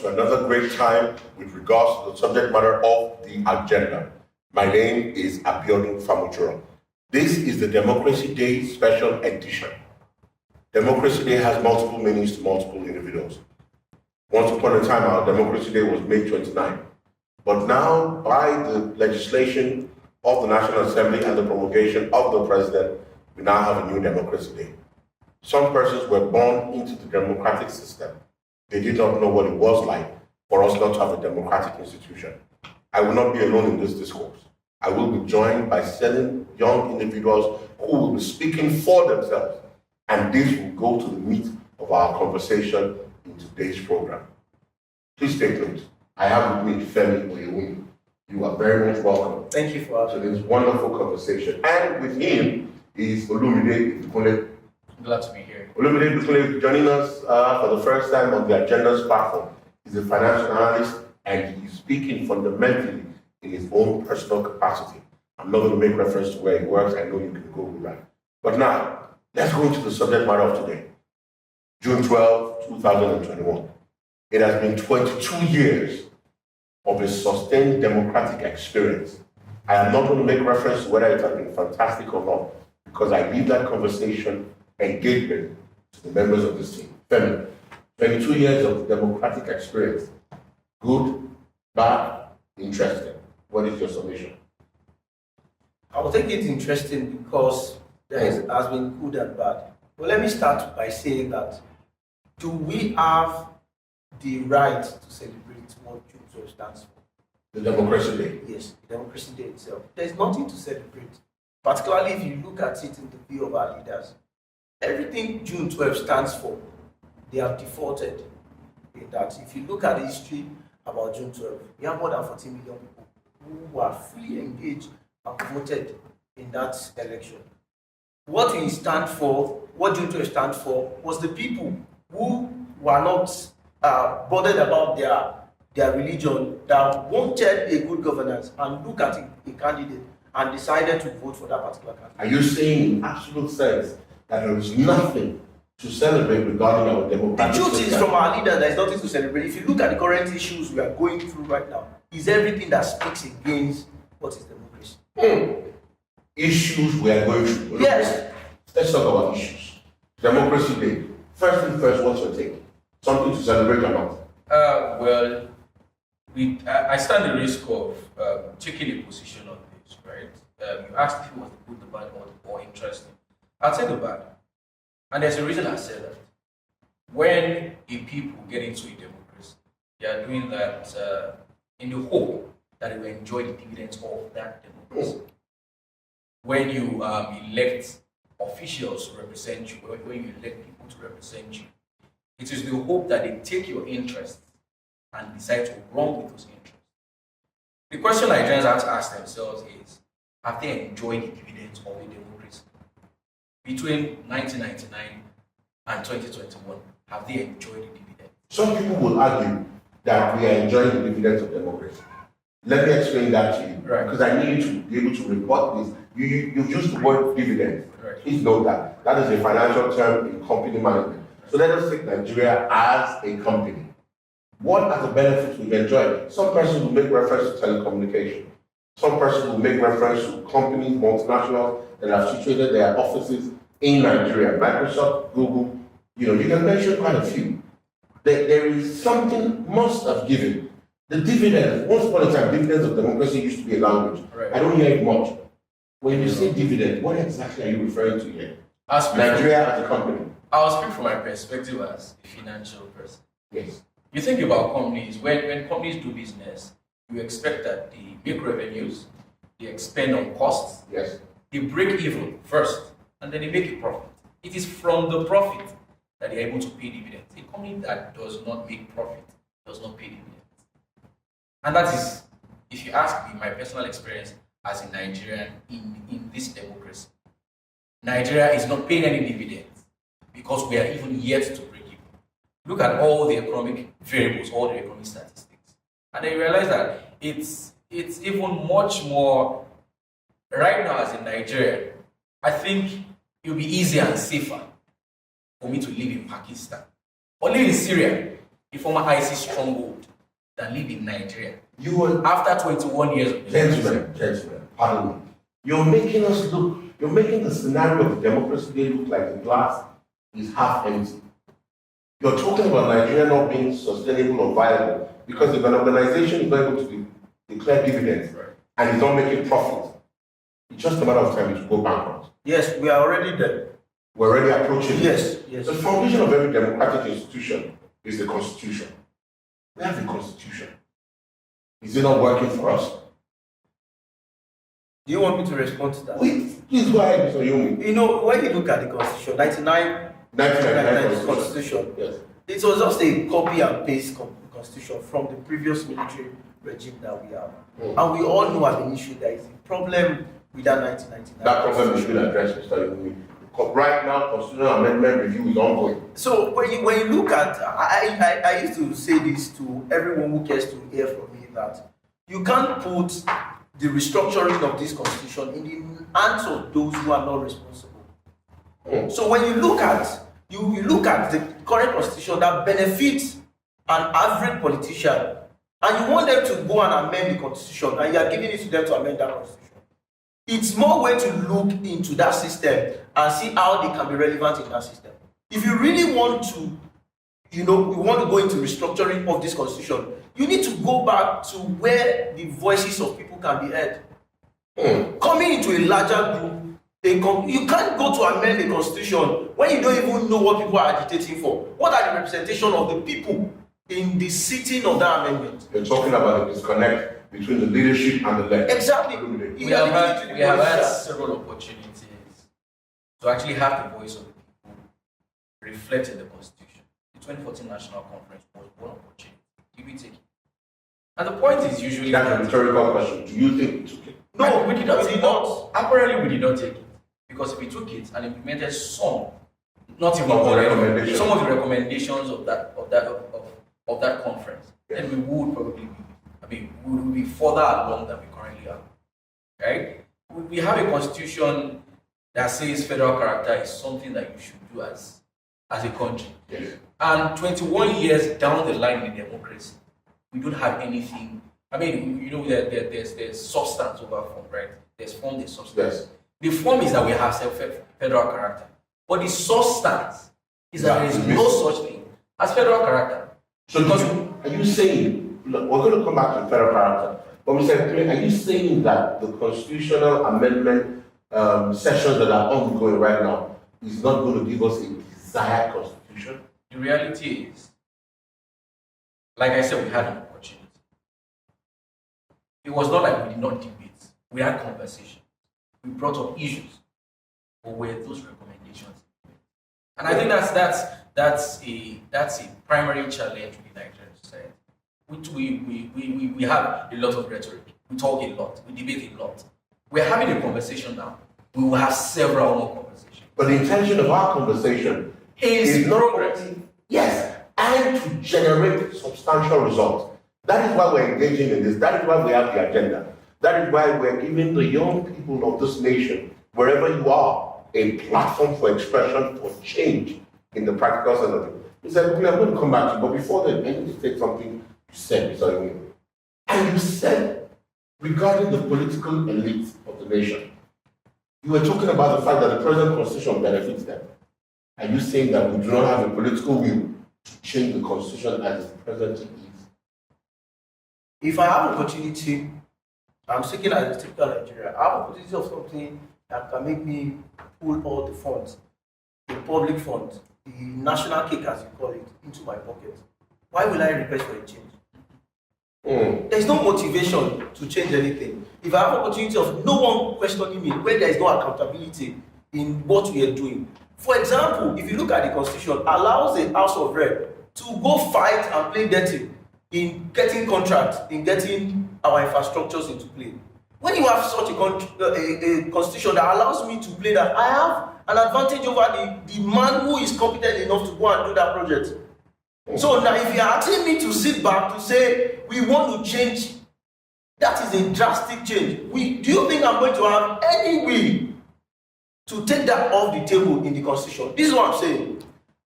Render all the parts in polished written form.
to another great time with regards to the subject matter of the agenda. My name is Abiodun Famuchuro. This is the Democracy Day special edition. Democracy Day has multiple meanings to multiple individuals. Once upon a time, our Democracy Day was May 29. But now, by the legislation of the National Assembly and the promulgation of the President, we now have a new Democracy Day. Some persons were born into the democratic system. They did not know what it was like for us not to have a democratic institution. I will not be alone in this discourse. I will be joined by 7 young individuals who will be speaking for themselves. And this will go to the meat of our conversation in today's program. Please take note. I have with me Femi Oyewumi. You are very much welcome. Thank you for to this wonderful conversation. And with him is Olumide Ibukunle. Glad to be here. Olumide Ibukunle joining us for the first time on the Agendas platform. He's a financial analyst and he's speaking fundamentally in his own personal capacity. I'm not going to make reference to where he works. I know you can Google that. But now, let's go into the subject matter of today. June 12, 2021. It has been 22 years of a sustained democratic experience. I am not going to make reference to whether it has been fantastic or not, because I leave that conversation engagement to the members of this team. Femi, 22 years of democratic experience. Good, bad, interesting. What is your summation? I will take it interesting because has been good and bad. Well, let me start by saying that do we have the right to celebrate what June 12 stands for? The Democracy Day? Yes, the Democracy Day itself. There's nothing to celebrate, particularly if you look at it in the view of our leaders. Everything June 12 stands for, they have defaulted in that. If you look at the history about June 12, we have more than 40 million people who were fully engaged and voted in that election. What we stand for, what June 12 stands for, was the people who were not bothered about their religion, that wanted a good governance and look at a candidate and decided to vote for that particular candidate. Are you saying in absolute sense that there is nothing to celebrate regarding our democratic The truth system? is, from our leaders, there is nothing to celebrate. If you look at the current issues we are going through right now, is everything that speaks against what is democracy. Issues we are going through. Yes. Let's talk about issues. Democracy Day. First thing first, what's your take? Something to celebrate or not? Well, I stand the risk of taking a position on this, right? You asked if it was the good, the bad, or interesting. I'll say the bad. And there's a reason I say that. When a people get into a democracy, they are doing that in the hope that they will enjoy the dividends of that democracy. When you elect officials to represent you, when you elect people to represent you, it is the hope that they take your interests and decide to run with those interests. The question Nigerians have to ask themselves is, have they enjoyed the dividends of a democracy? Between 1999 and 2021, have they enjoyed the dividends? Some people will argue that we are enjoying the dividends of democracy. Let me explain that to you, Right. because I need you to be able to report this. You've used the word dividend. Right. Please note that. That is a financial term in company management. So let us take Nigeria as a company. What are the benefits we've enjoyed? Some persons will make reference to telecommunication. Some persons will make reference to companies, multinationals, that have situated their offices in Nigeria. Microsoft, Google, you can mention quite a few. There is something must have given. The dividends, once upon a time, dividends of democracy used to be a language. Right. I don't hear it much. When you say dividend, what exactly are you referring to here? Nigeria as a company. I'll speak from my perspective as a financial person. Yes. You think about companies, when companies do business, you expect that they make revenues, they expend on costs, Yes. they break even first, and then they make a profit. It is from the profit that they are able to pay dividends. A company that does not make profit does not pay dividends. And that is, if you ask me, my personal experience as a Nigerian in this democracy. Nigeria is not paying any dividends because we are even yet to break even. Look at all the economic variables, all the economic statistics, and then you realize that it's even much more. Right now, as a Nigerian, I think it will be easier and safer for me to live in Pakistan or live in Syria a former ISIS stronghold that live in Nigeria You are, after 21 years of gentlemen, pardon me. You're making the scenario of democracy day look like the glass is half empty. You're talking about Nigeria not being sustainable or viable because if an organization is not able to declare dividends and is not making profit, it's just a matter of time it will go bankrupt. Yes, we are already there. We're already approaching Yes, it. yes. The foundation of every democratic institution is the Constitution. We have the Constitution. Is it not working for us? Do you want me to respond to that? Please go ahead, Mr. Yomi. You know, when you look at the Constitution, 1999 Constitution, Yes. it was just a copy and paste Constitution from the previous military regime that we have. And we all know as an issue there is a problem with that 1999 That problem is Constitution. being addressed, Mr. Yomi. Right now, constitutional amendment review is ongoing. So when you look at, I used to say this to everyone who cares to hear from me, that you can't put the restructuring of this constitution in the hands of those who are not responsible. So when you look at the current constitution that benefits an average politician, and you want them to go and amend the constitution, and you are giving it to them to amend that constitution, it's more way to look into that system and see how they can be relevant in that system. If you really want to, we want to go into restructuring of this constitution, you need to go back to where the voices of people can be heard. Coming into a larger group, you can't go to amend the constitution when you don't even know what people are agitating for. What are the representation of the people in the sitting of that amendment? You're talking about the disconnect between the leadership and the left. Exactly. We have had several opportunities to actually have the voice of the people reflect in the Constitution. The 2014 National Conference was one opportunity. Did we take it? And the point is usually That's a rhetorical question. Do you think we took it? No, we did not. Apparently, we did not take it because if we took it and implemented some, not even Of the all, recommendations. some of the recommendations of that conference, then we would probably be, we would be further along than we currently are. Right? We have a constitution that says federal character is something that you should do as a country. Yes. And 21 years down the line in democracy, we don't have anything. I mean, there's substance over form, right? There's form, there's substance. Yes. The form is that we have federal character. But the substance is that there is no such thing as federal character. So are you saying, look, we're going to come back to federal character, but Mr. Clay, are you saying that the constitutional amendment sessions that are ongoing right now is not going to give us a desired constitution? The reality is, like I said, we had an opportunity. It was not like we did not debate. We had conversation. We brought up issues. But were those recommendations? And I think that's a primary challenge with the Nigerian society. We have a lot of rhetoric. We talk a lot. We debate a lot. We're having a conversation now. We will have several more conversations. But the intention of our conversation is not progress. only, yes, and to generate substantial results. That is why we're engaging in this. That is why we have the agenda. That is why we're giving the young people of this nation, wherever you are, a platform for expression, for change in the practical sense of it. Mr. I'm going to come back to you, but before then, I need to take something you said, Mr. Yomi. And you said, regarding the political elite of the nation, you were talking about the fact that the present constitution benefits them. Are you saying that we do not have a political will to change the constitution as it presently is? If I have opportunity, I'm speaking as a typical Nigerian, I have opportunity of something that can make me pull all the funds, the public funds, the national cake as you call it, into my pocket. Why will I request for a change? There's no motivation to change anything. If I have opportunity of no one questioning me, where there is no accountability in what we are doing. For example, if you look at the constitution, allows the House of Rep to go fight and play dirty in getting contracts, in getting our infrastructures into play. When you have such a constitution that allows me to play that, I have an advantage over the man who is competent enough to go and do that project. So now if you are asking me to sit back to say we want to change, that is a drastic change. Do you think I'm going to have any will to take that off the table in the constitution? This is what I'm saying.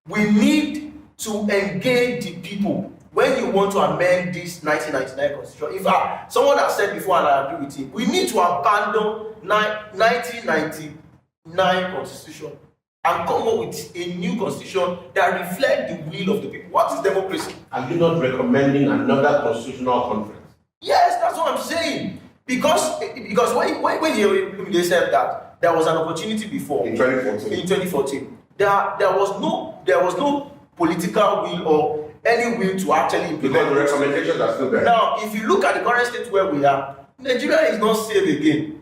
We need to engage the people when you want to amend this 1999 constitution, in fact, someone has said before, and I agree with him, we need to abandon 1999 constitution and come up with a new constitution that reflects the will of the people. What is democracy? Are you not recommending another constitutional conference? Yes, that's what I'm saying. Because when they said that there was an opportunity before In 2014. in 2014, there was no political will or any will to actually implement. Because the recommendations are still there. Now, if you look at the current state where we are, Nigeria is not safe again.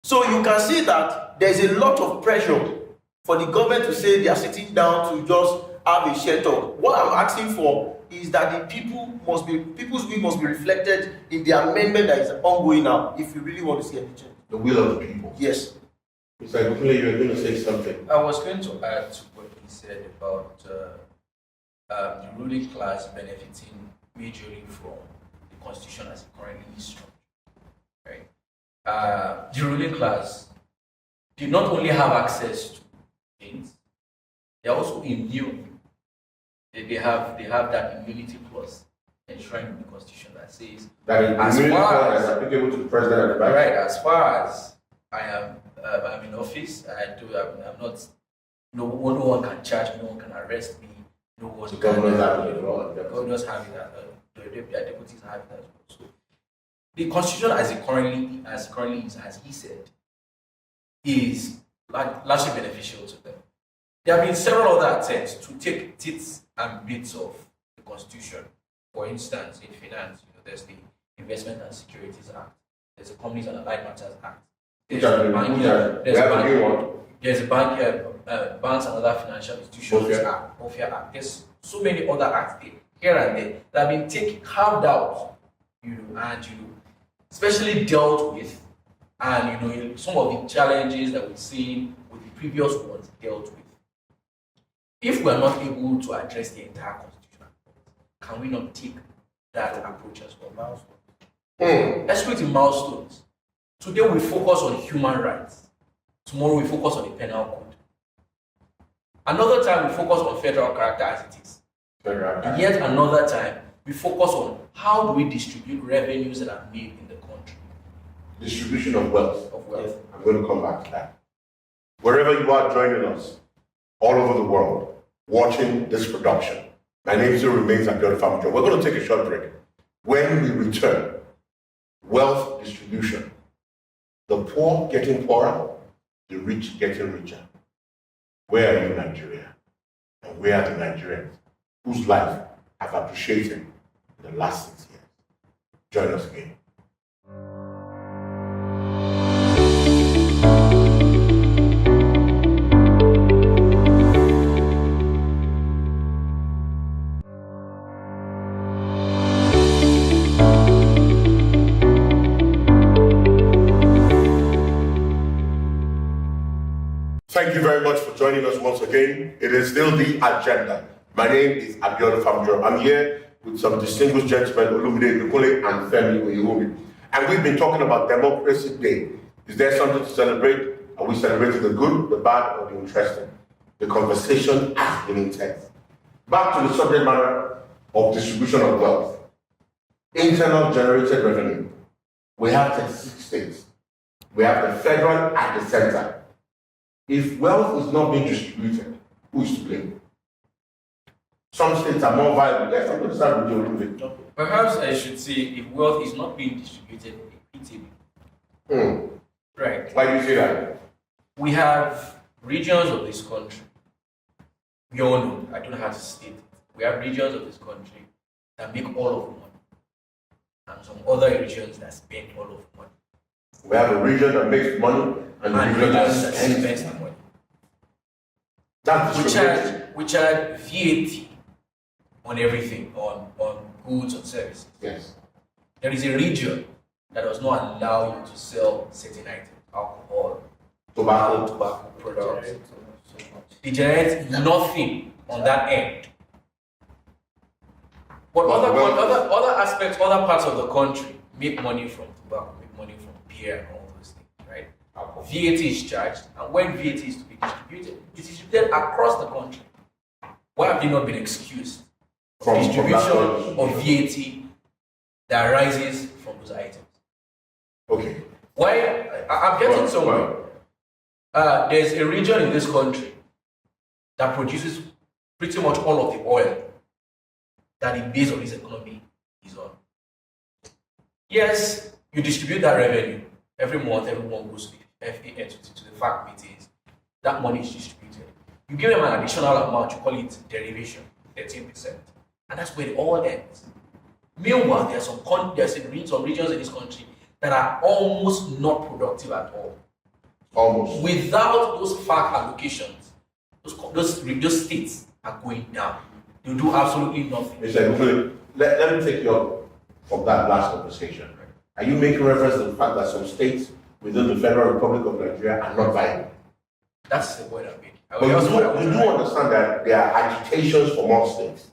So you can see that there is a lot of pressure for the government to say they are sitting down to just have a share talk. What I'm asking for is that the people's will must be reflected in the amendment that is ongoing now, if you really want to see any change. The will of the people. Yes. Mr. Agukule, you were going to say something. I was going to add to what he said about the ruling class benefiting majorly from the constitution as it currently is structured. Right? The ruling class did not only have access to things, they are also immune. They have that immunity clause enshrined in the constitution that says That is as immunity far is as applicable to the president and the vice. right, as far as I am I'm in office, I'm not. No one can charge me. No one can arrest me. No one The can. governors have it as well. The governors have it. The deputies have it as well. So the constitution, as it currently is, as he said, is largely beneficial to them. There have been several other attempts to take bits and bits of the constitution. For instance, in finance, there's the Investment and Securities Act. There's the Companies and Allied Matters Act. There's a banks and other financial institutions act. There's so many other acts here and there that have been carved out, and especially dealt with, and some of the challenges that we've seen with the previous ones dealt with. If we are not able to address the entire constitution, can we not take that approach as well? Let's look at milestones. Today we focus on human rights. Tomorrow we focus on the penal code. Another time we focus on federal character as it is. And yet another time we focus on how do we distribute revenues that are made in the country. Distribution of wealth. Yes. I'm going to come back to that. Wherever you are joining us, all over the world, watching this production, my name still remains Abiodun Famujo. We're going to take a short break. When we return, wealth distribution. The poor getting poorer, the rich getting richer. Where are you, Nigeria? And where are the Nigerians whose life have appreciated in the last 6 years? Join us again. Thank you very much for joining us once again. It is still the agenda. My name is Abiodun Famujo. I'm here with some distinguished gentlemen, Olumide Agukule and Femi Oyewumi. And we've been talking about Democracy Day. Is there something to celebrate? Are we celebrating the good, the bad, or the interesting? The conversation has been intense. Back to the subject matter of distribution of wealth. Internal generated revenue. We have 36 states. We have the federal at the center. If wealth is not being distributed, who is to blame? Some states are more viable. Let's start with you. Perhaps I should say if wealth is not being distributed equitably. Right. Why do you say that? We have regions of this country. We all know, I don't know how to state it. We have regions of this country that make all of the money. And some other regions that spend all of the money. We have a region that makes money and a region that spends the money. That's We charge VAT on everything, on goods and services. Yes. There is a region that does not allow you to sell certain items, alcohol, tobacco products. They generate nothing on that end. But other aspects, other parts of the country make money from tobacco, make money from beer and all those things, right? VAT is charged, and when VAT is to be distributed, it is distributed across the country. Why have they not been excused distribution of VAT that arises from those items. Okay. Why I'm getting somewhere. There's a region in this country that produces pretty much all of the oil that the base of this economy is on. Yes, you distribute that revenue every month, everyone goes to the FAN to the fact meetings. That money is distributed. You give them an additional amount, you call it derivation, 13%. And that's where it all ends. Meanwhile, there's some regions in this country that are almost not productive at all. Almost. Without those fact allocations, those states are going down. They do absolutely nothing. Let me take you up from that last conversation. Are you making reference to the fact that some states within the Federal Republic of Nigeria are not viable? That's the point I'm making. But you do understand that there are agitations for more states.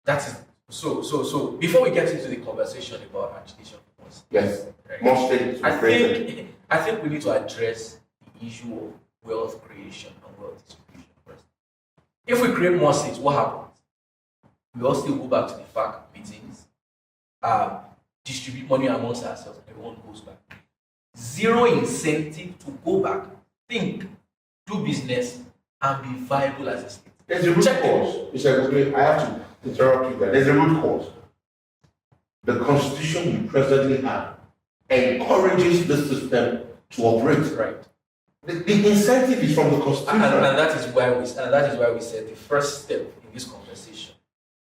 That is so. Before we get into the conversation about agitation for more states, yes, right? More states. I think we need to address the issue of wealth creation and wealth distribution first. If we create more states, what happens? We all still go back to the fact meetings, distribute money amongst ourselves, and everyone goes back. Zero incentive to go back, think, do business, and be viable as a state. There's a root cause. I have to interrupt you there. There's a root cause. The constitution we presently have encourages this system to operate. Right. The incentive is from the constitution. And that is why we said the first step in this conversation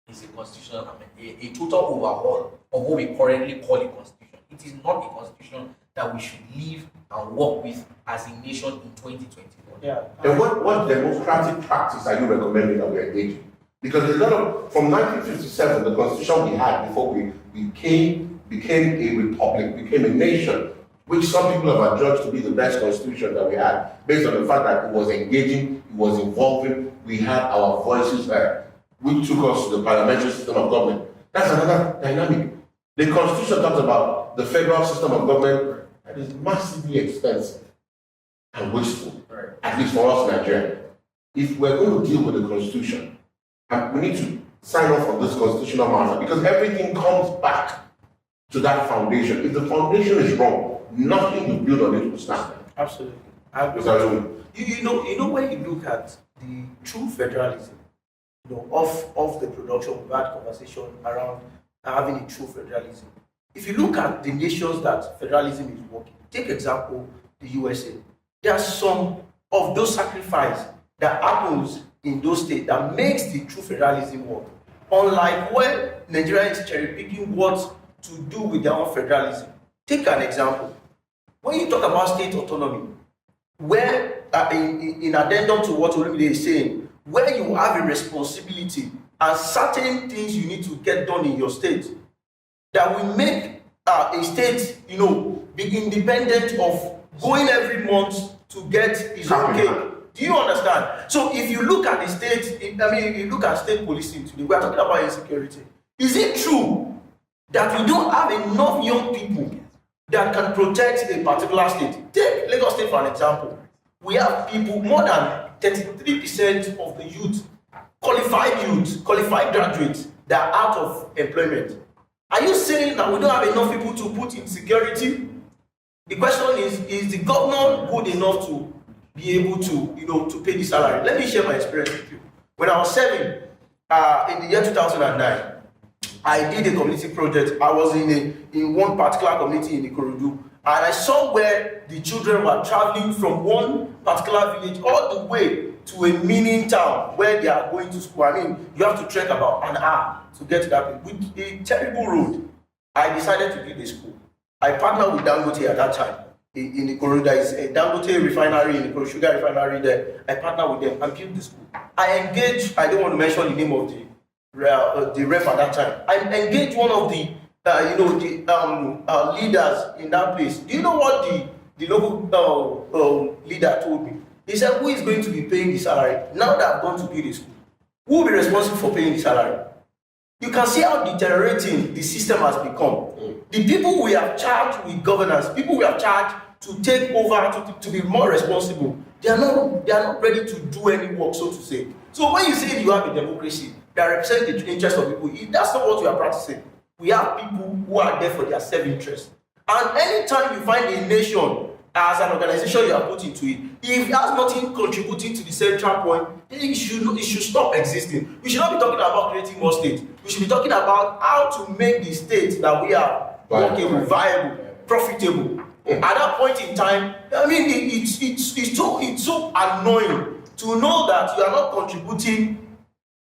is a constitutional amendment, a total overhaul of what we currently call a constitution. It is not a constitution that we should live and work with as a nation in 2021. Yeah. And what democratic practice are you recommending that we engage in? Because a lot of, from 1957, the constitution we had before we became a republic, became a nation, which some people have adjudged to be the best constitution that we had, based on the fact that it was engaging, it was involving, we had our voices heard, which took us to the parliamentary system of government. That's another dynamic. The constitution talks about the federal system of government that is massively expensive and wasteful, at least for us in Nigeria. If we're going to deal with the constitution, we need to sign off on this constitutional matter, because everything comes back to that foundation. If the foundation is wrong, nothing you build on it will stand. Absolutely. You know when you look at the true federalism, of the production, we've had conversation around having a true federalism. If you look at the nations that federalism is working, take example the USA. There are some of those sacrifices that happens in those states that makes the true federalism work. Unlike when Nigeria is cherry picking what to do with their own federalism. Take an example. When you talk about state autonomy, where in addendum to what Olumide is saying, where you have a responsibility and certain things you need to get done in your state that will make a state, be independent of going every month to get his own cake. Do you understand? So if you look at the state, if you look at state policing today, we are talking about insecurity. Is it true that we don't have enough young people that can protect a particular state? Take Lagos State for an example. We have people, more than 33% of the youth, qualified graduates that are out of employment. Are you saying that we don't have enough people to put in security? The question is the governor good enough to be able to, to pay the salary? Let me share my experience with you. When I was serving in the year 2009, I did a community project. I was in one particular community in Ikorodu, and I saw where the children were traveling from one particular village all the way to a mini town where they are going to school. I mean, you have to trek about an hour to get to that place. With a terrible road, I decided to build a school. I partnered with Dangote at that time. In Ikorodu, there is a Dangote refinery in Ikorodu, sugar refinery there. I partnered with them and built the school. I engaged, I don't want to mention the name of the rep at that time. I engaged one of the leaders in that place. Do you know what the local leader told me? He said, who is going to be paying the salary now that I've gone to build a school? Who will be responsible for paying the salary? You can see how deteriorating the system has become. The people we have charged with governance, people we have charged to take over, to be more responsible, they are not ready to do any work, so to say. So when you say you have a democracy, that represent the interest of people. That's not what we are practicing. We have people who are there for their self-interest. And anytime you find a nation as an organization you are put into it, if it has nothing contributing to the central point, it should stop existing. We should not be talking about creating more states. We should be talking about how to make the state that we are workable, viable, profitable. At that point in time, I mean, it's so annoying to know that you are not contributing,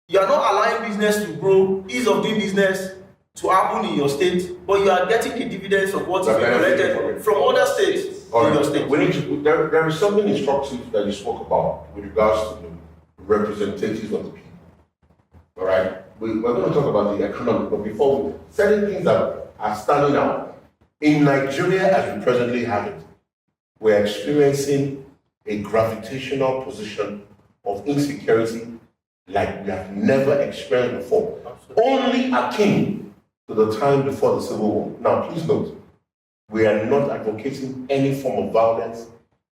you are not allowing business to grow, ease of doing business to happen in your state, but you are getting the dividends of what is being collected from other states in your state. There is something instructive that you spoke about with regards to the representatives of the people. All right, we're going to talk about the economy, but before certain things that are standing out in Nigeria as we presently have it, we're experiencing a gravitational position of insecurity like we have never experienced before. Absolutely. Only akin to the time before the Civil War. Now, please note, we are not advocating any form of violence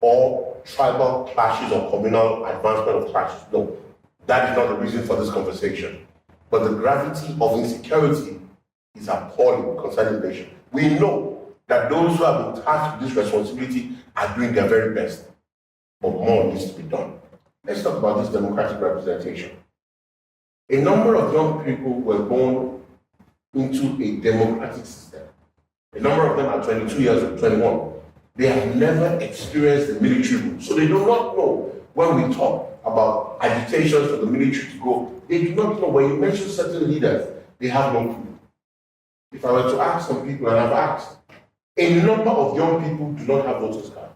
or tribal clashes or communal advancement of clashes. No, that is not the reason for this conversation. But the gravity of insecurity is appalling concerning the nation. We know that those who have been tasked with this responsibility are doing their very best, but more needs to be done. Let's talk about this democratic representation. A number of young people were born into a democratic system. A number of them are 22 years old, 21. They have never experienced the military rule, so they do not know when we talk about agitations for the military to go. They do not know. When you mention certain leaders, they have no clue. If I were to ask some people, and I've asked, a number of young people do not have voters card.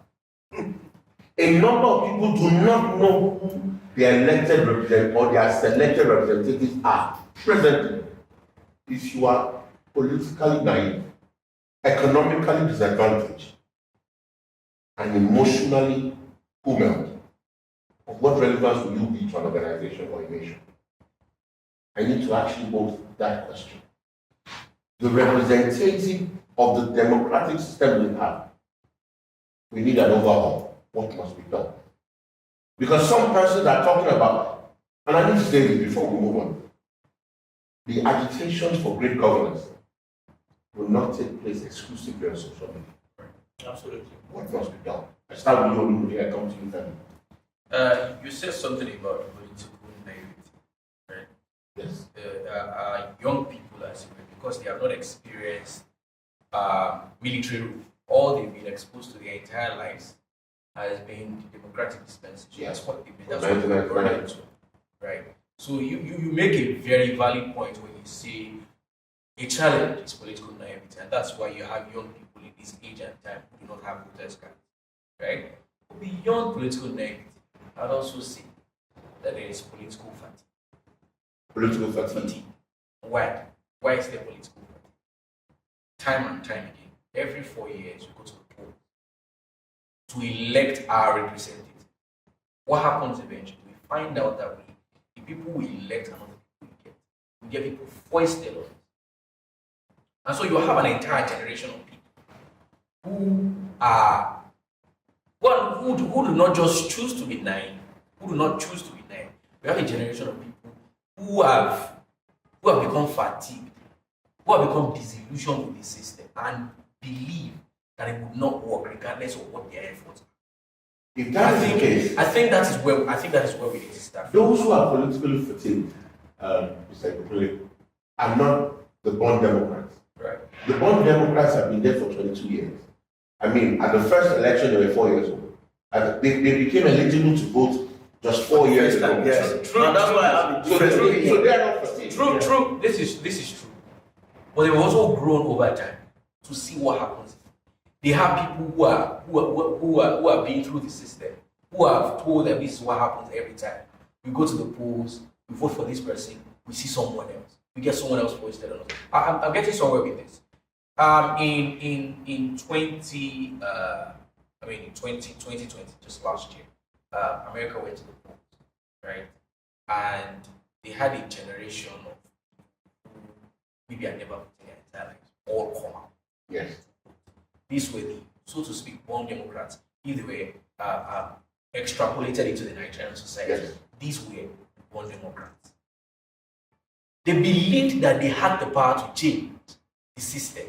A number of people do not know who their elected representatives or their selected representatives are presently. If you are politically naive, economically disadvantaged, and emotionally humbled, of what relevance will you be to an organization or a nation? I need to ask you both that question. The representative of the democratic system we have, we need an overhaul. What must be done? Because some persons are talking about, and I need to say this before we move on, the agitations for great governance will not take place exclusively on social media. Absolutely. What must be done? I start with you, Olumide. I come to you, Femi. You said something about political naivety, right? Yes. Young people, as well, because they have not experienced military rule, all they've been exposed to their entire lives has been the democratic dispensation. Yes. That's what they're brought into, right? So you make a very valid point when you say a challenge is political naivety, and that's why you have young people in this age and time who do not have voters cards, right? But beyond political naivety, I'd also say that there is political fatigue. Political fatigue. Why? Why is there political fatigue? Time and time again, every 4 years, we go to the poll to elect our representatives. What happens eventually? We find out that the people we elect are not the people we get people foisted on us. And so you have an entire generation of people who are, well, who do not just choose to be naive, who do not choose to be naive. We have a generation of people who have become fatigued, who have become disillusioned with the system and believe that it would not work regardless of what their efforts are. If that is the case, I think that is where we need to start. Those who are politically fatigued, Mr. Kupule, are not the born Democrats. Right. The born Democrats have been there for 22 years. I mean, at the first election, they were 4 years old. They became eligible to vote just 4 years ago. Yes. True. That's why I have So they are not fatigued. True. This is true. But they've also grown over time to see what happens. They have people who are being through the system, who have told them this is what happens every time. We go to the polls, we vote for this person, we see someone else. We get someone else posted on us. I'm getting somewhere with this. In 2020, just last year, America went to the polls, right? And they had a generation of who maybe had never voted in their entire lives all come out. Yes. These were the, so to speak, born Democrats. If they were extrapolated into the Nigerian society, Yes. these were born Democrats. They believed that they had the power to change the system.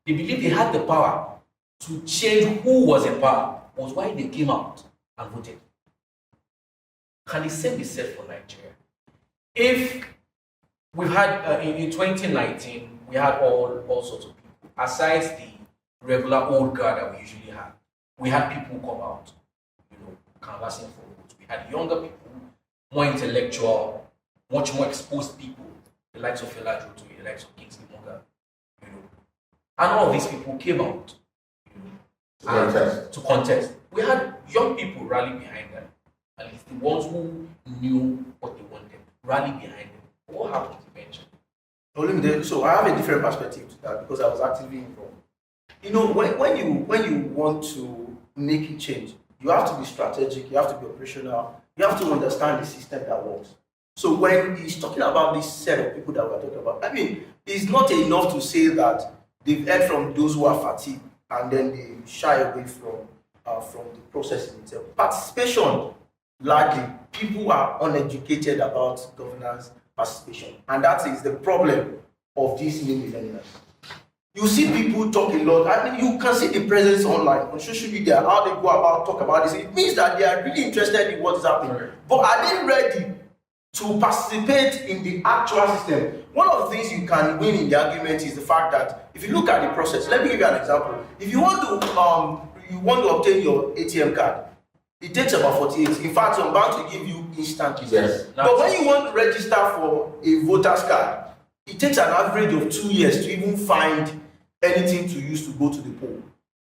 They believed they had the power to change who was in power. Was why they came out and voted. Can the same be said for Nigeria? If we've had in 2019, we had all sorts of people. Aside the regular old guard that we usually have, we had people come out, canvassing for votes. We had younger people, more intellectual, much more exposed people, the likes of Fela Kuti, the likes of Kingsley Morgan, and all of these people came out, to contest. We had young people rally behind them, at least the ones who knew what they wanted, rally behind them. What happened eventually? So I have a different perspective to that because I was actively involved. When you want to make a change, you have to be strategic, you have to be operational, you have to understand the system that works. So when he's talking about this set of people that we're talking about, I mean, it's not enough to say that they've heard from those who are fatigued and then they shy away from the process in itself. Participation, largely, people are uneducated about governance participation, and that is the problem of these new millennials. You see people talk a lot. I mean, you can see the presence online, on social media, how they go about talk about this. It means that they are really interested in what is happening. Right. But are they ready to participate in the actual system? One of the things you can win in the argument is the fact that if you look at the process, let me give you an example. If you want to obtain your ATM card, it takes about 48. In fact, I'm bound to give you instantly. Yes. But when you want to register for a voter's card, it takes an average of 2 years to even find anything to use to go to the poll.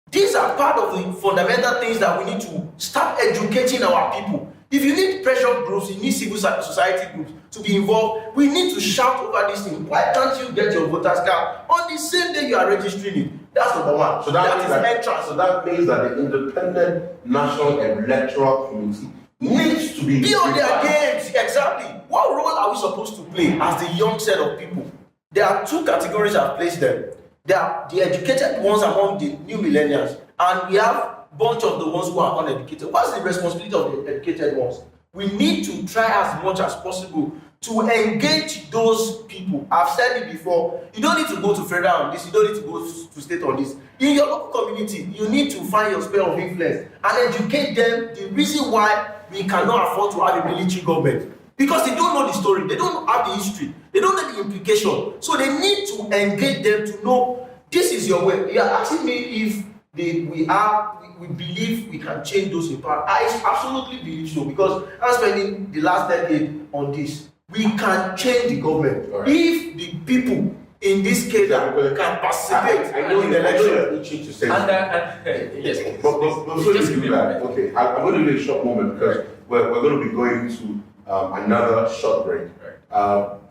These are part of the fundamental things that we need to start educating our people. If you need pressure groups, you need civil society groups to be involved, we need to shout over this thing. Why can't you get your voter's card on the same day you are registering it? That's number one. So that is entrance. So that means that the Independent National Electoral Committee needs to be on their games. Exactly. What role are we supposed to play as the young set of people? There are two categories I've placed them. There are the educated ones among the new millennials, and we have a bunch of the ones who are uneducated. What's the responsibility of the educated ones? We need to try as much as possible to engage those people. I've said it before, you don't need to go to federal on this, you don't need to go to state on this. In your local community, you need to find your sphere of influence and educate them the reason why we cannot afford to have a military government. Because they don't know the story, they don't have the history, they don't know the implication. So they need to engage them to know this is your way. You are asking me if we believe we can change those in power. I absolutely believe so, because I'm spending the last decade on this. We can change the government if the people in this case can participate in the election. To say yes. But before you do that, okay, I'm going to do a short moment because we're going to be going to another short break.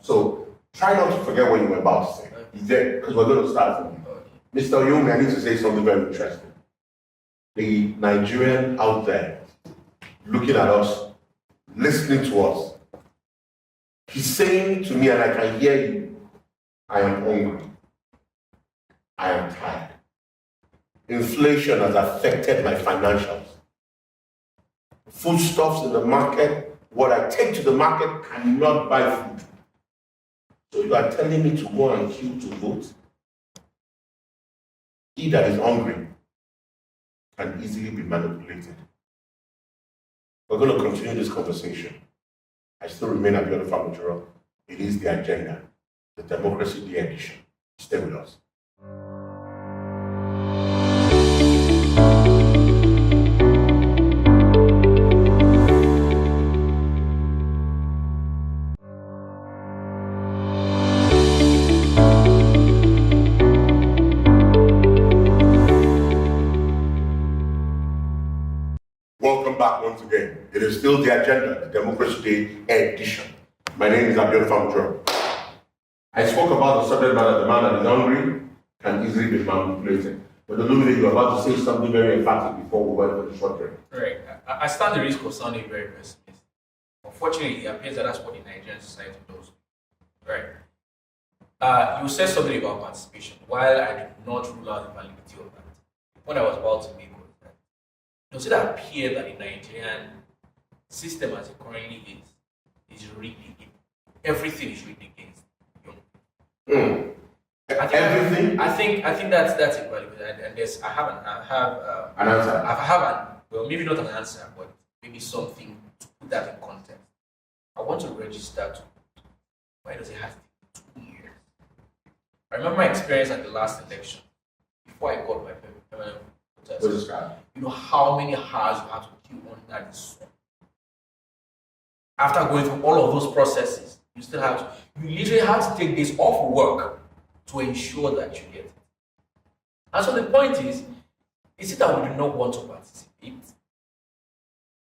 So try not to forget what you were about to say. Because we're going to start from you. Mr. Yomi, I need to say something very interesting. The Nigerian out there looking at us, listening to us, he's saying to me, and I can hear you, I am hungry. I am tired. Inflation has affected my financials. Foodstuffs in the market, what I take to the market cannot buy food. So you are telling me to go and queue to vote? He that is hungry can easily be manipulated. We're going to continue this conversation. I still remain Abiodun Famujuro. It is the agenda, the Democracy Day edition. Stay with us. Welcome back once again. It is still the agenda, the Democracy Day edition. My name is Abiodun Famujuro. I spoke about the subject matter, the man that is hungry can easily be manipulated. But Olumide, you're about to say something very emphatic before we went for the short break. Right. I stand the risk of sounding very pessimistic. Unfortunately, it appears that that's what the Nigerian society does. Right. You said something about participation. While I do not rule out the validity of that, the point I was about to make was that does it appear that the Nigerian system as it currently is rigged? Everything is rigged against Everything? I think that's it, very good. And there's An answer. I have well, maybe not an answer, but maybe something to put that in context. I want to register to. Why does it have to take 2 years? I remember my experience at the last election before I got my permanent What's this guy? You know how many hours you have to queue under the sun. After going through all of those processes, you still have to. You literally have to take days off work to ensure that you get it. And so the point is it that we do not want to participate?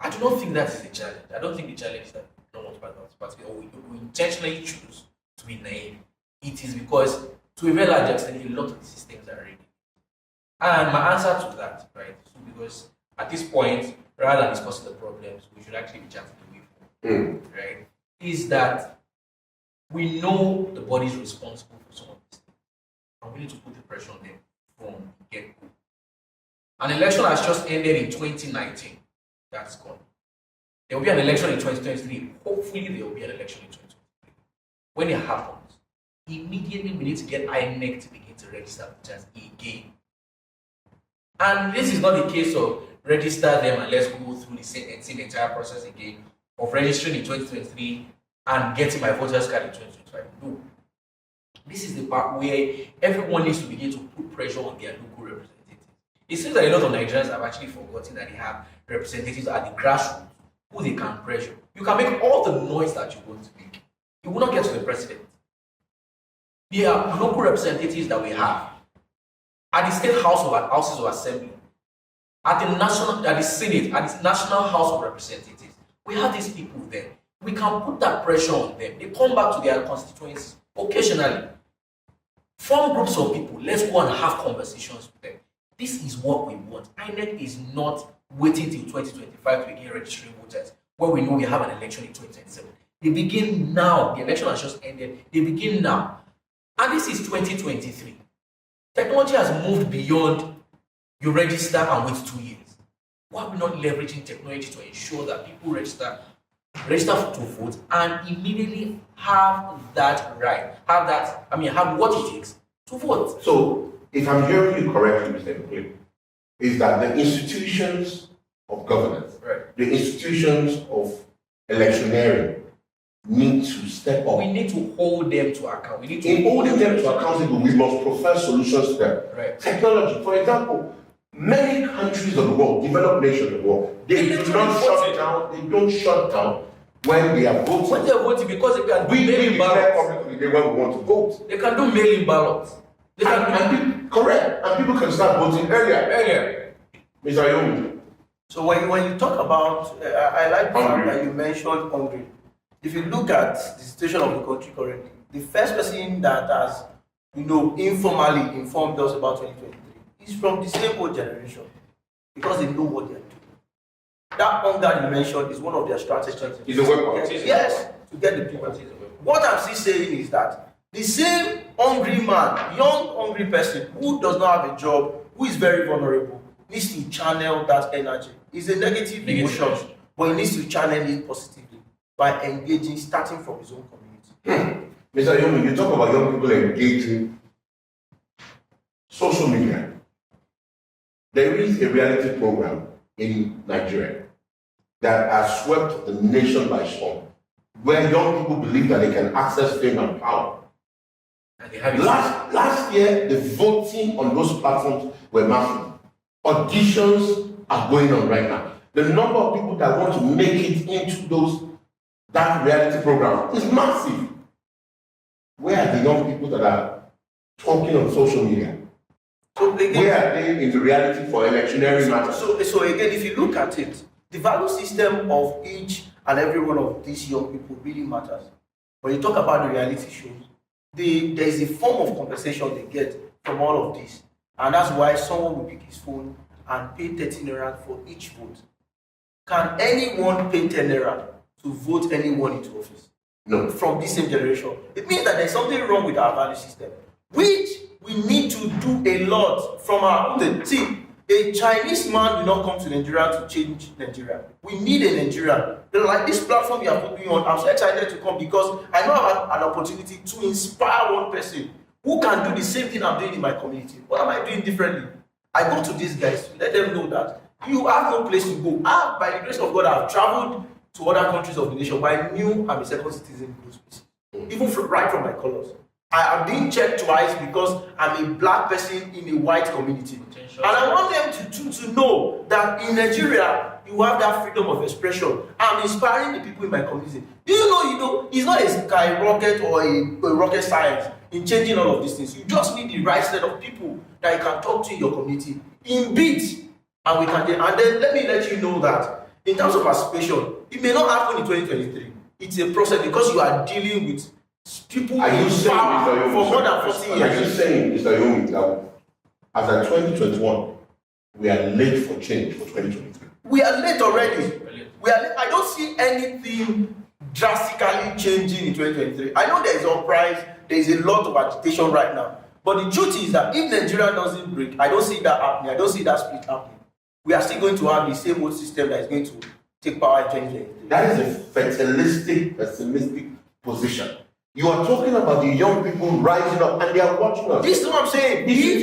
I do not think that is the challenge. I don't think the challenge is that we don't want to participate or we intentionally choose to be naive. It is because, to a very large extent, a lot of the systems are ready. And my answer to that, right, so because at this point, rather than discussing the problems, we should actually be chatting the way forward, right, is that we know the body is responsible for some of these things. And we need to put the pressure on them from the get-go. An election has just ended in 2019. That's gone. There will be an election in 2023. Hopefully, there will be an election in 2023. When it happens, immediately we need to get INEC to begin to register voters again. And this is not the case of register them and let's go through the same entire process again of registering in 2023 and getting my voters card in 2025. No. This is the part where everyone needs to begin to put pressure on their local representatives. It seems that a lot of Nigerians have actually forgotten that they have representatives at the grassroots who they can pressure. You can make all the noise that you want to make. You will not get to the president. There are local representatives that we have at the state houses of assembly, at the Senate, at the National House of Representatives. We have these people there. We can put that pressure on them. They come back to their constituencies occasionally. Form groups of people. Let's go and have conversations with them. This is what we want. INEC is not waiting till 2025 to begin registering voters, where we know we have an election in 2027. They begin now. The election has just ended. They begin now. And this is 2023. Technology has moved beyond you register and wait 2 years. Why are we not leveraging technology to ensure that people register to vote and immediately have that right, have what it takes to vote? So, if I'm hearing you correctly, Mr. Mclean, is that the institutions of governance, right, the institutions of electioneering need to step up. We need to hold them to account. We need to In holding them to accountable, we must profess solutions to them. Right. Technology, for example, many countries of the world, developed nations of the world, they do not shut down. They don't shut down when they are voting. When they are voting, because they can do We mail-in declare ballots. publicly when we want to vote. They can do mail-in ballots. They can Correct, and people can start voting earlier. Mr. Ayomi. So when you talk about, I like the fact Hungry. that you mentioned hungry. If you look at the situation of the country currently, the first person that has, informally informed us about 2023 is from the same old generation, because they know what they are doing. That hunger you mentioned is one of their strategies. It's a weapon. Yes, to get the people. What I'm still saying is that the same hungry man, young hungry person who does not have a job, who is very vulnerable, needs to channel that energy. It's a negative emotion, but he needs to channel it positively by engaging, starting from his own community. Mr. Ayomi, you talk about young people engaging social media. There is a reality program in Nigeria that has swept the nation by storm, where young people believe that they can access fame and power. And they have it. Last year, the voting on those platforms were massive. Auditions are going on right now. The number of people that want to make it into that reality program is massive. Where are the young people that are talking on social media? So again, Where are they in the reality for electioneering matters? So again, if you look at it, the value system of each and every one of these young people really matters. When you talk about the reality shows, there is a form of compensation they get from all of this. And that's why someone will pick his phone and pay 13 naira for each vote. Can anyone pay 10 naira to vote anyone into office? No. From this same generation. It means that there's something wrong with our value system, which we need to do a lot from our own. See, a Chinese man will not come to Nigeria to change Nigeria. We need a Nigerian. Like this platform you are putting on, I'm so excited to come because I know I have an opportunity to inspire one person who can do the same thing I'm doing in my community. What am I doing differently? I go to these guys to let them know that you have no place to go. By the grace of God, I've traveled to other countries of the nation, but I knew I'm a second citizen in those places. Even right from my colors. I am being checked twice because I'm a black person in a white community. And I want them to know that in Nigeria, you have that freedom of expression. I'm inspiring the people in my community. Do you know, it's not a skyrocket or a rocket science in changing all of these things. You just need the right set of people that you can talk to in your community in bits. And then let me let you know that in terms of participation, it may not happen in 2023. It's a process because you are dealing with people in power for more than 40 years. Are you saying, Mr. Yomi, that as at 2021, we are late for change for 2023? We are late already. We are late. I don't see anything drastically changing in 2023. I know there is uprise, there is a lot of agitation right now. But the truth is that if Nigeria doesn't break, I don't see that happening. I don't see that split happening. We are still going to have the same old system that is going to take power in 2023. That is a fatalistic, pessimistic position. You are talking about the young people rising up and they are watching us. This is what I'm saying. If you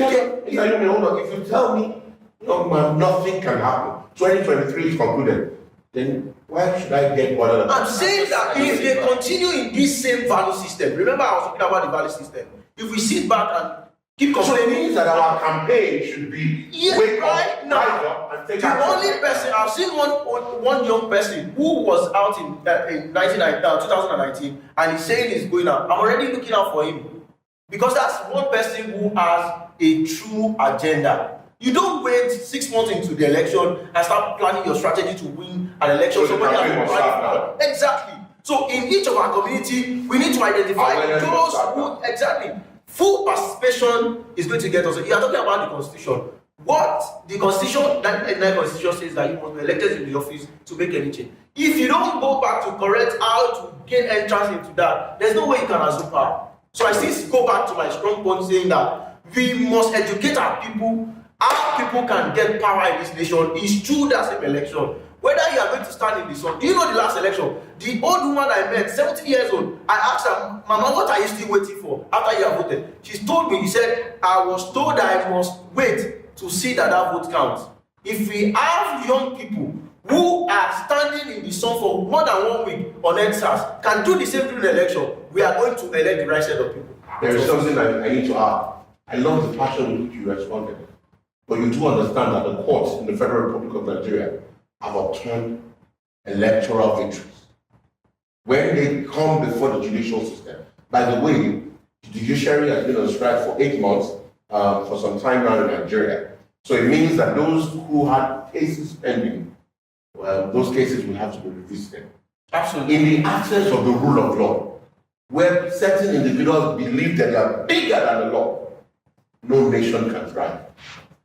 tell me, young man, nothing can happen, 2023 is concluded, then why should I get what other? I'm saying that if they continue in this same value system, remember I was talking about the value system. If we sit back and keep complaining, so it means that our campaign should be wake right up, now. rise up and take the action. only person I've seen one young person who was out in 2019 and he's saying he's going out. I'm already looking out for him because that's one person who has a true agenda. You don't wait 6 months into the election and start planning your strategy to win an election. So Exactly. So in each of our community, we need to identify those who full participation is going to get us. You are talking about the constitution. What the constitution, that constitution says that you must be elected in the office to make any change. If you don't go back to correct how to gain entrance into that, there's no way you can assume power. So I still go back to my strong point saying that we must educate our people. How people can get power in this nation is through that same election. Whether you are going to stand in the sun. Do you know the last election? The old woman I met, 70 years old, I asked her, Mama, what are you still waiting for after you have voted? She told me, she said, I was told that I must wait to see that vote counts. If we have young people who are standing in the sun for more than 1 week on NSAS, can do the same during the election, we are going to elect the right set of people. There is something I need to add. I love the passion with which you responded. But you do understand that the courts in the Federal Republic of Nigeria have obtained electoral victories. When they come before the judicial system, by the way, the judiciary has been on strike for 8 months for some time now in Nigeria. So it means that those who had cases pending, well, those cases will have to be revisited. Absolutely. In the absence of the rule of law, where certain individuals believe that they are bigger than the law, no nation can thrive.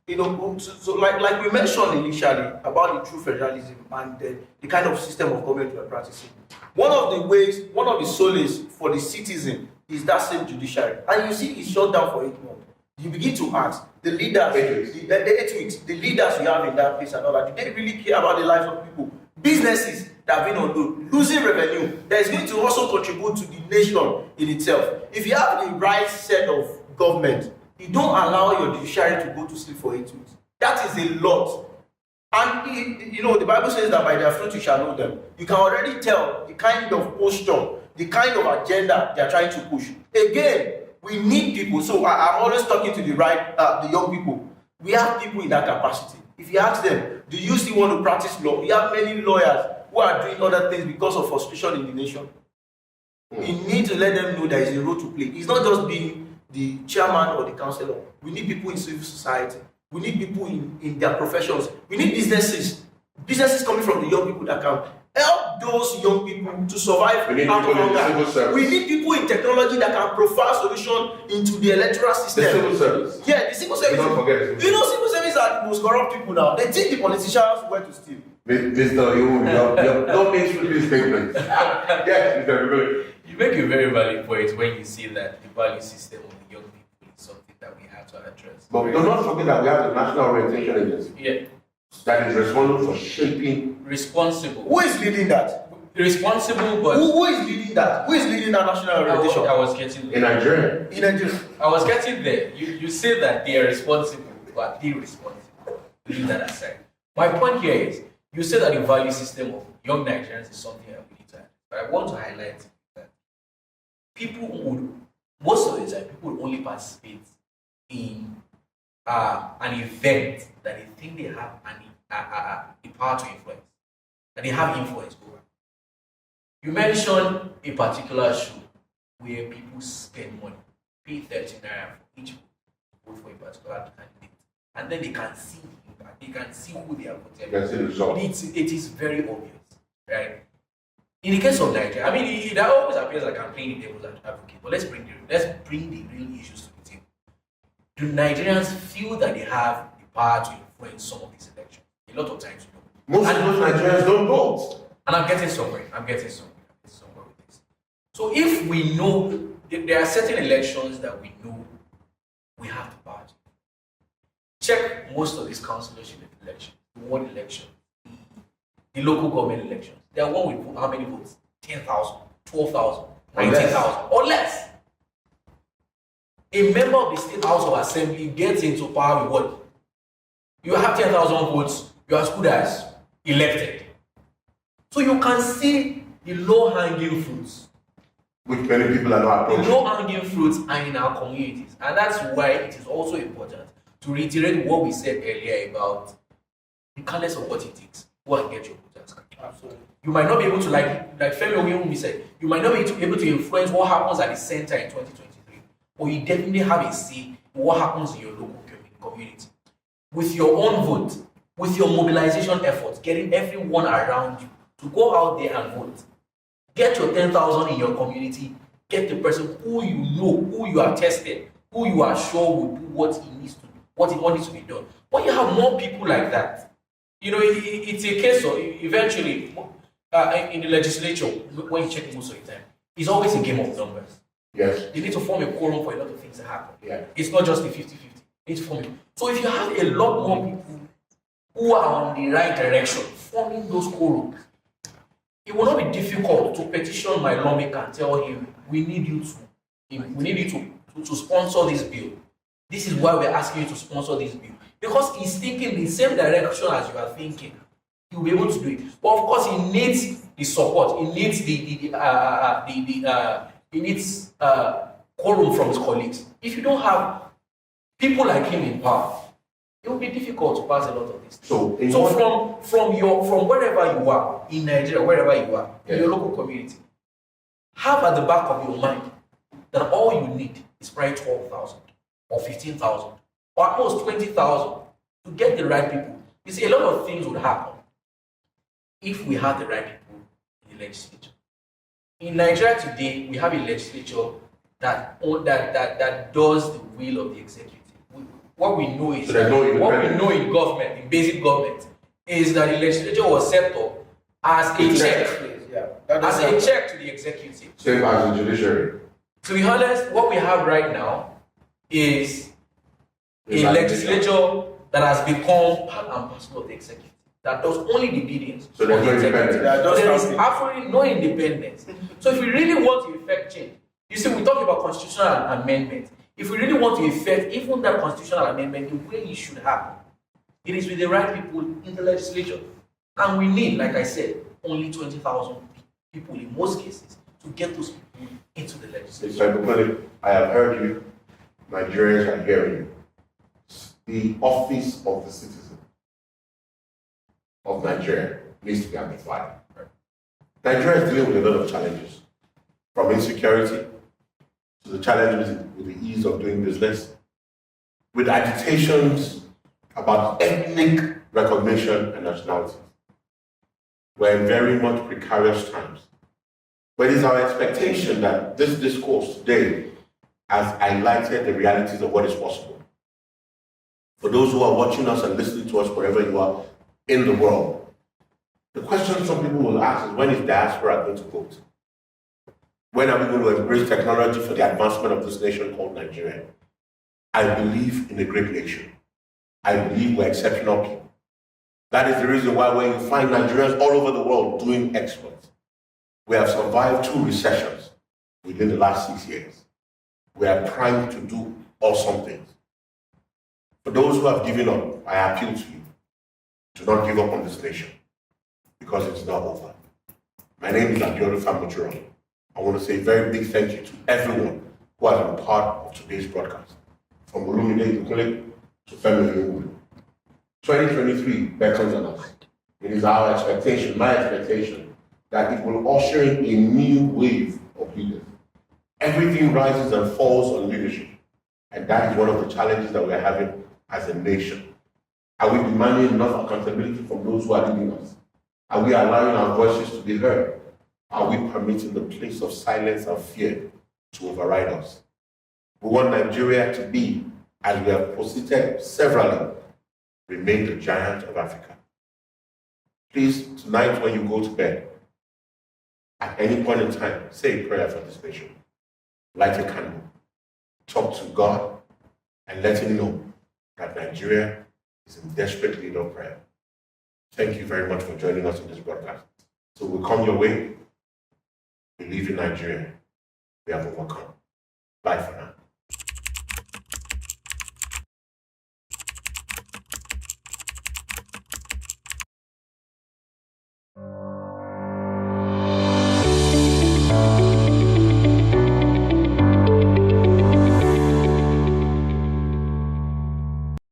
You know, so like we mentioned initially about the true federalism and the kind of system of government we're practicing. One of the solace for the citizen is that same judiciary. And you see it's shut down for 8 months. You begin to ask the leaders, the 8 weeks, the leaders we have in that place and all that, do they really care about the lives of people? Businesses that have been on load, losing revenue, that is going to also contribute to the nation in itself. If you have the right set of government, you don't allow your judiciary to go to sleep for 8 weeks. That is a lot. And the Bible says that by their fruit you shall know them. You can already tell the kind of posture, the kind of agenda they are trying to push. Again, we need people. So I'm always talking to the young people. We have people in that capacity. If you ask them, do you still want to practice law? We have many lawyers who are doing other things because of frustration in the nation. We need to let them know there is a role to play. It's not just being the chairman or the councillor. We need people in civil society. We need people in their professions. We need businesses coming from the young people that can help those young people to survive out of hunger. We need people in technology that can provide solution into the electoral system. The civil service. Yeah, the civil service. Don't forget the civil service are the most corrupt people now. They think the politicians were to steal. Mr. You don't make stupid statements. Yes, Mr. Rivera. You make a very valid point when you say that the value system of the young people is something that we have to address. But do not forget that we have the National Orientation Agency. Yeah. That is responsible for shaping. Responsible. Who is leading that? responsible, but Who is leading that? Who is leading that national orientation? I was getting In Nigeria. In Nigeria. I was getting there. You say that they are responsible, but irresponsible. Leave that aside. My point here is, you say that the value system of young Nigerians is something that we need to. But I want to highlight that most of the time, people would only participate in an event that they think they have the power to influence, that they have influence over. You mentioned a particular show where people spend money, pay 30 naira for each vote for a particular candidate, and then they can see the impact, they can see who they are voting. You can see the result. It is very obvious, right? In the case of Nigeria, I mean, that always appears like I'm playing the devil's advocate, but let's bring the real issues to the table. Do Nigerians feel that they have the power to influence some of these elections? A lot of times, no. Most of those Nigerians don't vote. And I'm getting somewhere with this. So if we know there are certain elections that we know we have the power to, check most of these councillorship elections, the ward election, the local government elections. They are one with how many votes? 10,000, 12,000, 19,000, or less. A member of the State House of Assembly gets into power with what? You have 10,000 votes, you are as good as elected. So you can see the low-hanging fruits. Which many people are not The approaching. low-hanging fruits are in our communities. And that's why it is also important to reiterate what we said earlier about regardless of what it takes, go and get your voters. Absolutely. You might not be able to, like Femi Oyewumi said, you might not be able to influence what happens at the center in 2023, but you definitely have a say in what happens in your local community. With your own vote, with your mobilization efforts, getting everyone around you to go out there and vote. Get your 10,000 in your community, get the person who you know, who you have tested, who you are sure will do what he needs to do, what needs to be done. When you have more people like that, it's a case of eventually in the legislature, when you check most of the time, it's always a game of numbers. Yes. You need to form a quorum for a lot of things to happen. Yeah. It's not just a 50-50. You need to form it. So if you have a lot more people who are on the right direction, forming those quorums, it will not be difficult to petition my lawmaker and tell him, we need you to sponsor this bill. This is why we're asking you to sponsor this bill. Because he's thinking the same direction as you are thinking. He'll be able to do it. But of course, he needs the support. He needs quorum from his colleagues. If you don't have people like him in power, it will be difficult to pass a lot of these things. From wherever you are in Nigeria, wherever you are, in your local community, have at the back of your mind that all you need is probably 12,000 or 15,000 or at most 20,000 to get the right people. You see, a lot of things would happen if we had the right people in the legislature. In Nigeria today, we have a legislature that does the will of the executive. What we know is what we know in government, in basic government, is that the legislature was set up as a check, to the executive. Same as the judiciary. To be honest, what we have right now is a legislature that has become part and parcel of the executive, that does only the biddings. So there's no independence. There is absolutely no independence. So if we really want to effect change, you see, we talk about constitutional amendment. If we really want to effect even that constitutional amendment the way it should happen, it is with the right people in the legislature. And we need, like I said, only 20,000 people in most cases to get those people into the legislature. Mr. I have heard you. Nigerians are hearing you. The office of the citizen of Nigeria needs to be amplified. Nigeria is dealing with a lot of challenges, from insecurity to the challenges with the ease of doing business, with agitations about ethnic recognition and nationality. We're in very much precarious times. But it is our expectation that this discourse today has highlighted the realities of what is possible. For those who are watching us and listening to us wherever you are in the world, the question some people will ask is, when is diaspora going to vote? When are we going to embrace technology for the advancement of this nation called Nigeria? I believe in a great nation. I believe we're exceptional people. That is the reason why when you find Nigerians all over the world doing exploits, We have survived 2 recessions within the last 6 years. We are primed to do awesome things. For those who have given up, I appeal to you, do not give up on this nation, because it's not over. My name is Abiodun Famuchiro. I want to say a very big thank you to everyone who has been part of today's broadcast, from Olumide Ikunle to Femi Iwu. 2023 beckons on us. It is our expectation, my expectation, that it will usher in a new wave of leaders. Everything rises and falls on leadership, and that is one of the challenges that we're having as a nation. Are we demanding enough accountability from those who are leading us? Are we allowing our voices to be heard? Are we permitting the place of silence and fear to override us? We want Nigeria to be, as we have posited severally, remain the giant of Africa. Please, tonight when you go to bed, at any point in time, say a prayer for this nation. Light a candle. Talk to God and let Him know that Nigeria is in desperate need of prayer. Thank you very much for joining us on this broadcast. So we'll come your way. Believe in Nigeria. We have overcome. Bye for now.